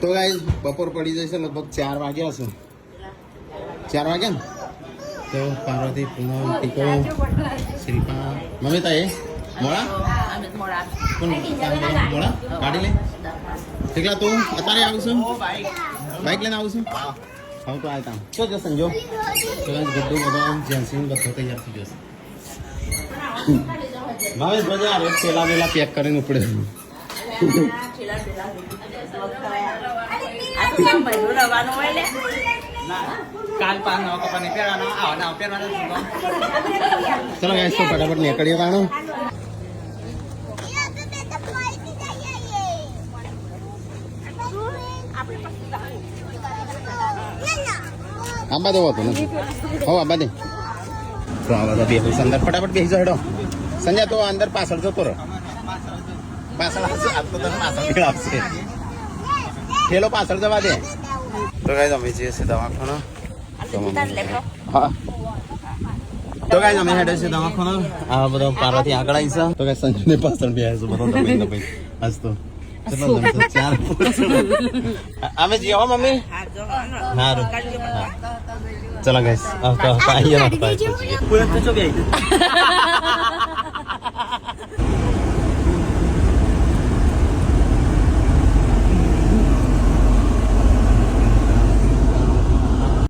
તો ગાઈસ બપોર પડી જશે લગભગ 4 વાગ્યા છે 4 વાગ્યા ને તો પાર્વતી પૂનમ ટીકો શ્રીપા મમ્મી તા એ મોળા કોણ મોળા ગાડી લે ઠીકલા તું અત્યારે આવું છું બાઈક લઈને આવું છું હા તો આવતા શું જો સંજો તો ગાઈસ ગુડ્ડુ બધા જેન્સિંગ બધો તૈયાર થઈ જશે ભાવેશ બધા આવે પેલા પેલા પેક કરીને ઉપડે ચલો ગાઈસ તો ફટાફટ નીકળીએ તાણો આંબા તો હોતો નથી હો આંબા દે તો આ બધા બેહું અંદર ફટાફટ બેસી જાડો સંજય તો અંદર પાછળ જતો રહો પાછળ આ તો તને પાછળ નીકળાવશે ઠેલો પાછળ જવા દે તો ગાઈસ અમે જઈએ છીએ દવાખાના હા તો ગાઈસ અમે હેડે છે દવાખાના આ બધો પાર્વતી આગળ આવી છે તો ગાઈસ સંજયને પાછળ બેસે બધો તમે ભાઈ આજ તો અમે જી હો મમ્મી હારું ચલો ગાઈસ આઈએ ના પાછળ પૂરા તો ચો ગઈ